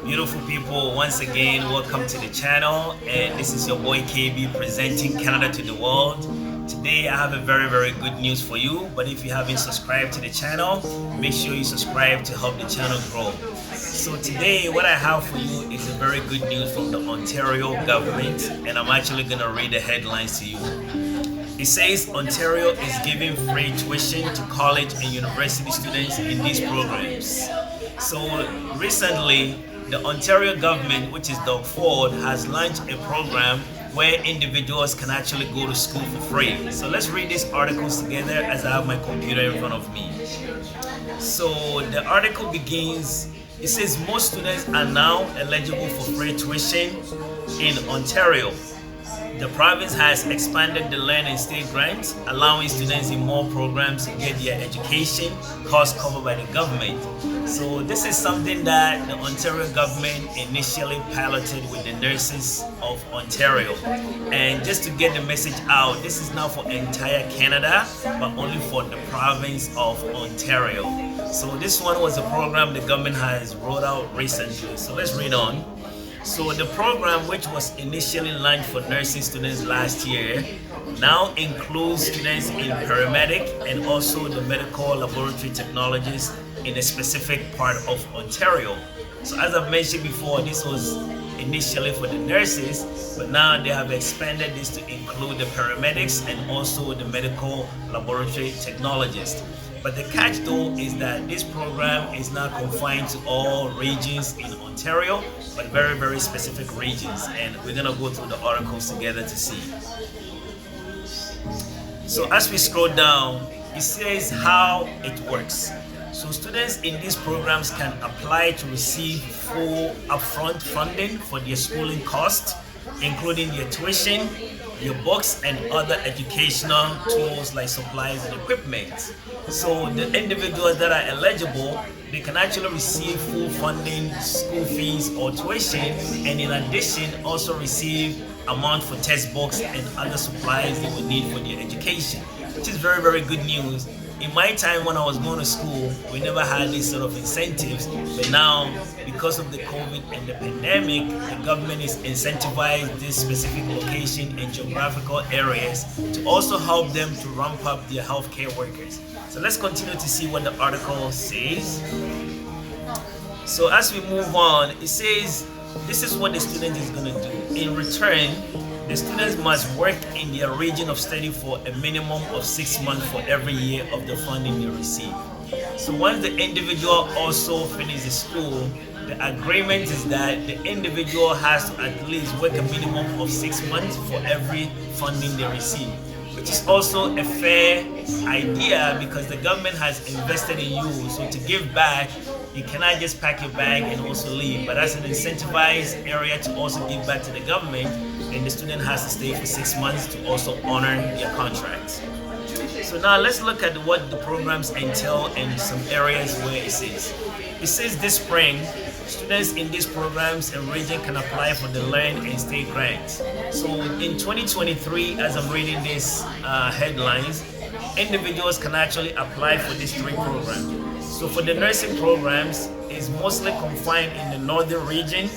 Beautiful people, once again, welcome to the channel. And this is your boy KB presenting Canada to the world. Today I have a very good news for you. But if you haven't subscribed to the channel, make sure you subscribe to help the channel grow. So today what I have for you is a very good news from the Ontario government, and I'm actually going to read the headlines to you. It says Ontario is giving free tuition to college and university students in these programs. So recently, the Ontario government, which is Doug Ford, has launched a program where individuals can actually go to school for free. So let's read these articles together as I have my computer in front of me. So the article begins, it says most students are now eligible for free tuition in Ontario. The province has expanded the Learn and Stay grant, allowing students in more programs to get their education costs covered by the government. So this is something that the Ontario government initially piloted with the nurses of Ontario. And just to get the message out, this is now for entire Canada, but only for the province of Ontario. So this one was a program the government has rolled out recently. So let's read on. So the program, which was initially launched for nursing students last year, now includes students in paramedic and also the medical laboratory technologists in a specific part of Ontario. So as I've mentioned before, this was initially for the nurses, but now they have expanded this to include the paramedics and also the medical laboratory technologists. But the catch though is that this program is not confined to all regions in Ontario, but very specific regions. And we're gonna go through the articles together to see. So as we scroll down, it says how it works. So students in these programs can apply to receive full upfront funding for their schooling costs, including their tuition, your books, and other educational tools like supplies and equipment. So the individuals that are eligible, they can actually receive full funding, school fees or tuition, and in addition also receive amount for textbooks and other supplies they would need for their education, which is very good news. In my time when I was going to school, we never had these sort of incentives, but now because of the COVID and the pandemic, the government is incentivized this specific location and geographical areas to also help them to ramp up their healthcare workers. So let's continue to see what the article says. So as we move on, it says this is what the student is going to do. In return, the students must work in their region of study for a minimum of 6 months for every year of the funding they receive. So once the individual also finishes school, the agreement is that the individual has to at least work a minimum of 6 months for every funding they receive, which is also a fair idea because the government has invested in you. So to give back, you cannot just pack your bag and also leave, but as an incentivized area to also give back to the government, then the student has to stay for 6 months to also honor their contracts. So now let's look at what the programs entail in some areas where it says. It says this spring, students in these programs and region can apply for the Learn and Stay grant. So in 2023, as I'm reading these headlines, individuals can actually apply for these 3 programs. So for the nursing programs, it's mostly confined in the northern region,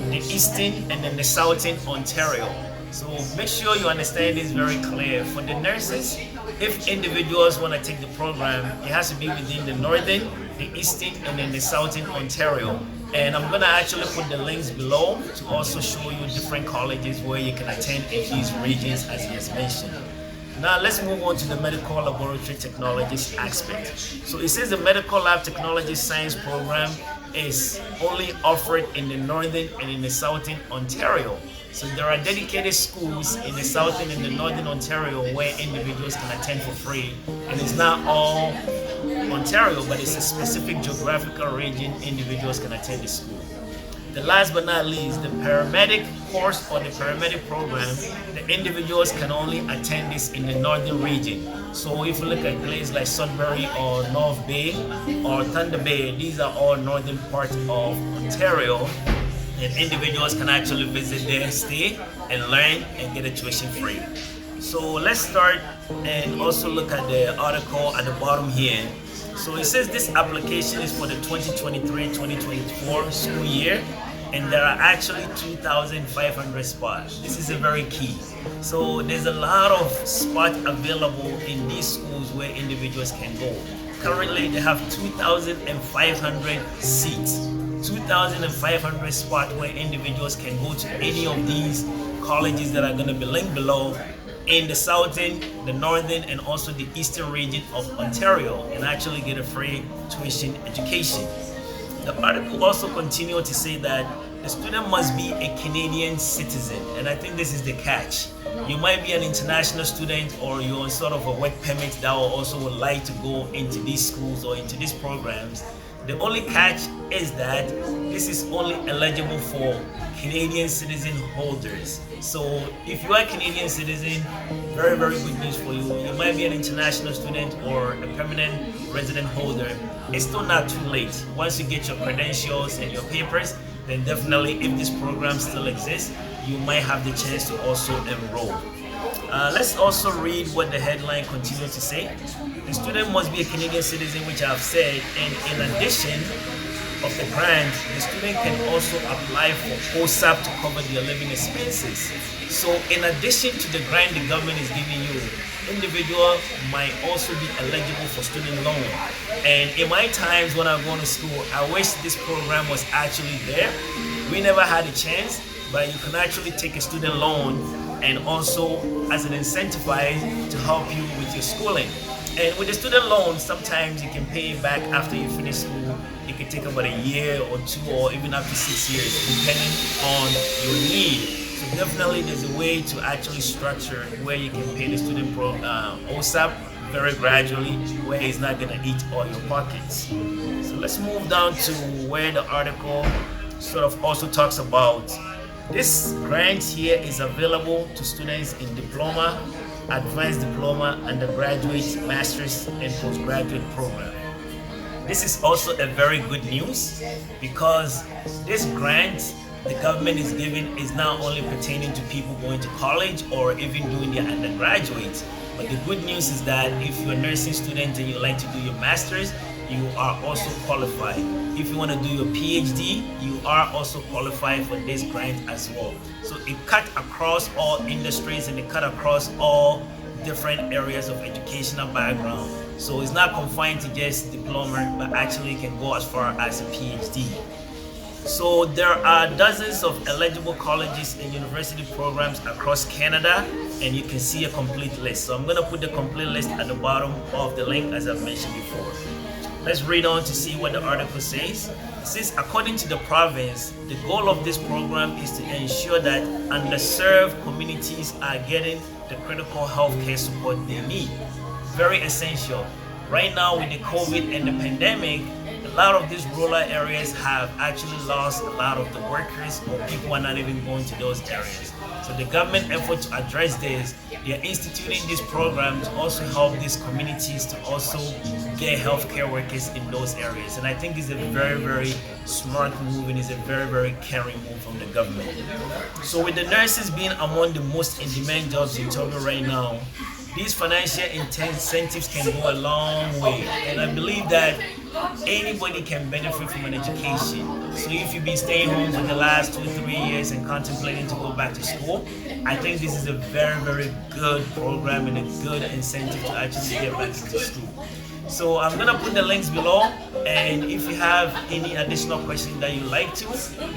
the eastern, and then the southern Ontario. So make sure you understand this very clear. For the nurses, if individuals want to take the program, it has to be within the northern, the eastern, and then the southern Ontario. And I'm gonna actually put the links below to also show you different colleges where you can attend in these regions as he has mentioned. Now let's move on to the medical laboratory technologies aspect. So it says the medical lab technology science program is only offered in the northern and in the southern Ontario. So there are dedicated schools in the southern and the northern Ontario where individuals can attend for free. And it's not all Ontario, but it's a specific geographical region individuals can attend the school. The last but not least, the paramedic course or the paramedic program, the individuals can only attend this in the northern region. So if you look at places like Sudbury or North Bay or Thunder Bay, these are all northern parts of Ontario, and individuals can actually visit there, stay and learn and get a tuition free. So let's start and also look at the article at the bottom here. So it says this application is for the 2023-2024 school year and there are actually 2,500 spots. This is a very key. So there's a lot of spots available in these schools where individuals can go. Currently, they have 2,500 seats, 2,500 spots where individuals can go to any of these colleges that are going to be linked below in the southern, the northern, and also the eastern region of Ontario, and actually get a free tuition education. The article also continued to say that the student must be a Canadian citizen, and I think this is the catch. You might be an international student, or you're on sort of a work permit that will also would like to go into these schools or into these programs. The only catch is that this is only eligible for Canadian citizen holders. So if you are a Canadian citizen, very, very good news for you. You might be an international student or a permanent resident holder. It's still not too late. Once you get your credentials and your papers, then definitely, if this program still exists, you might have the chance to also enroll. Let's also read what the headline continues to say. The student must be a Canadian citizen, which I've said, and in addition of the grant, the student can also apply for OSAP to cover their living expenses. So in addition to the grant the government is giving you, individual might also be eligible for student loan. And in my times when I'm going to school, I wish this program was actually there. We never had a chance, but you can actually take a student loan and also as an incentive to help you with your schooling. And with the student loan, sometimes you can pay it back after you finish school. It can take about a year or two or even up to 6 years, depending on your need. So definitely there's a way to actually structure where you can pay the student OSAP very gradually, where it's not gonna eat all your pockets. So let's move down to where the article sort of also talks about this grant here is available to students in diploma, advanced diploma, undergraduate, master's, and postgraduate program. This is also a very good news because this grant the government is giving is not only pertaining to people going to college or even doing their undergraduate, but the good news is that if you're a nursing student and you like to do your master's, you are also qualified. If you want to do your PhD, you are also qualified for this grant as well. So it cut across all industries and it cut across all different areas of educational background. So it's not confined to just diploma, but actually can go as far as a PhD. So there are dozens of eligible colleges and university programs across Canada, and you can see a complete list. So I'm going to put the complete list at the bottom of the link as I've mentioned before. Let's read on to see what the article says. It says, according to the province, the goal of this program is to ensure that underserved communities are getting the critical health care support they need. Very essential. Right now with the COVID and the pandemic, a lot of these rural areas have actually lost a lot of the workers, or people are not even going to those areas. So the government effort to address this, they are instituting this program to also help these communities to also get healthcare workers in those areas. And I think it's a very, very smart move, and it's a very, very caring move from the government. So with the nurses being among the most in-demand jobs in Togo right now, these financial incentives can go a long way, and I believe that anybody can benefit from an education. So if you've been staying home for the last 2 or 3 years and contemplating to go back to school, I think this is a very, very good program and a good incentive to actually get back into school. So I'm gonna put the links below, and if you have any additional questions that you'd like to,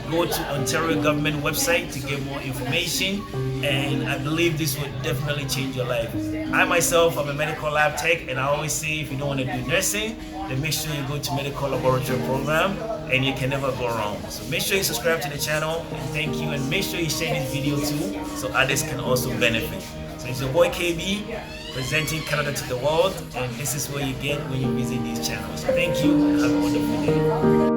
go to Ontario government website to get more information, and I believe this would definitely change your life. I myself am a medical lab tech, and I always say if you don't want to do nursing, then make sure you go to medical laboratory program, and you can never go wrong. So make sure you subscribe to the channel, and thank you, and make sure you share this video too so others can also benefit. So it's your boy KB, presenting Canada to the world, and this is what you get when you visit these channels. Thank you, and have a wonderful day.